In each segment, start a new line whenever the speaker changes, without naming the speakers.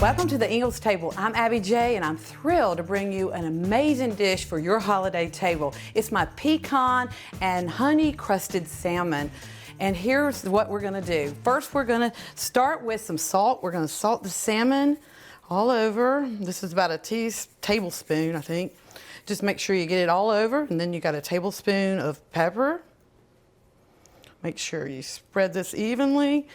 Welcome to the Ingles table. I'm Abby J, and I'm thrilled to bring you an amazing dish for your holiday table. It's my pecan and honey crusted salmon. And here's what we're gonna do. First, we're gonna start with some salt. We're gonna salt the salmon all over. This is about a tablespoon, I think. Just make sure you get it all over, and then you got a tablespoon of pepper. Make sure you spread this evenly.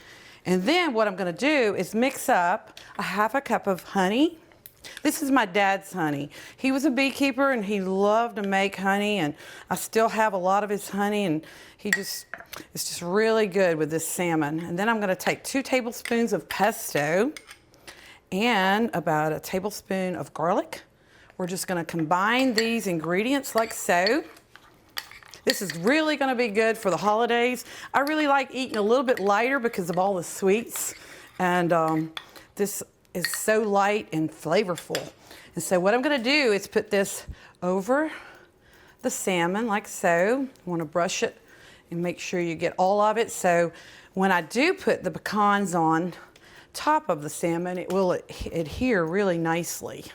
And then what I'm gonna do is mix up a half a cup of honey. This is my dad's honey. He was a beekeeper and he loved to make honey, and I still have a lot of his honey, and it's just really good with this salmon. And then I'm gonna take 2 tablespoons of pesto and about a tablespoon of garlic. We're just gonna combine these ingredients like so. This is really gonna be good for the holidays. I really like eating a little bit lighter because of all the sweets. And this is so light and flavorful. And so what I'm gonna do is put this over the salmon like so. You wanna brush it and make sure you get all of it. So when I do put the pecans on top of the salmon, it will adhere really nicely.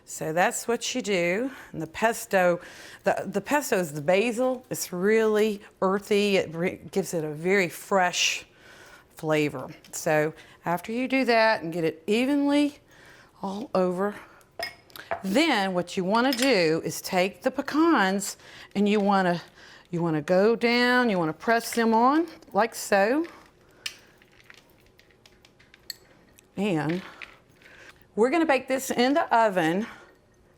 So that's what you do. And the pesto, the pesto is the basil. It's really earthy. It gives it a very fresh flavor. So after you do that and get it evenly all over, then what you want to do is take the pecans and you want to go down, you want to press them on like so. And we're going to bake this in the oven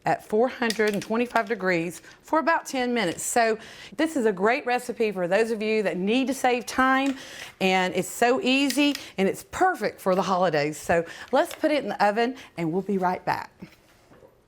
at 425 degrees for about 10 minutes. So this is a great recipe for those of you that need to save time, and it's so easy and it's perfect for the holidays. So let's put it in the oven and we'll be right back.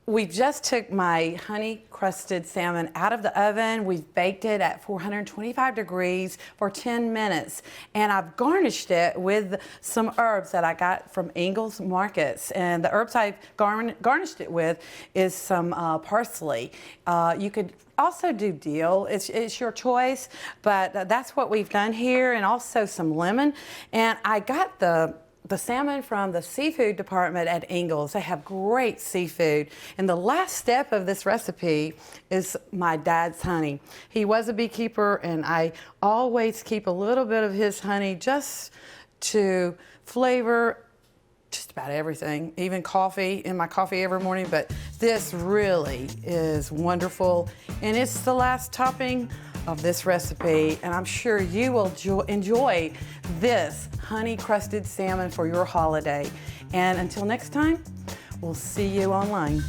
We just took my honey crusted salmon out of the oven. We've baked it at 425 degrees for 10 minutes. And I've garnished it with some herbs that I got from Ingles markets. And the herbs I've garnished it with is some parsley. You could also do dill, it's your choice, but that's what we've done here, and also some lemon. And I got the salmon from the seafood department at Ingles. They have great seafood. And the last step of this recipe is my dad's honey. He was a beekeeper, and I always keep a little bit of his honey just to flavor just about everything, even coffee, in my coffee every morning. But this really is wonderful. And it's the last topping of this recipe, and I'm sure you will enjoy this honey crusted salmon for your holiday. And until next time, we'll see you online.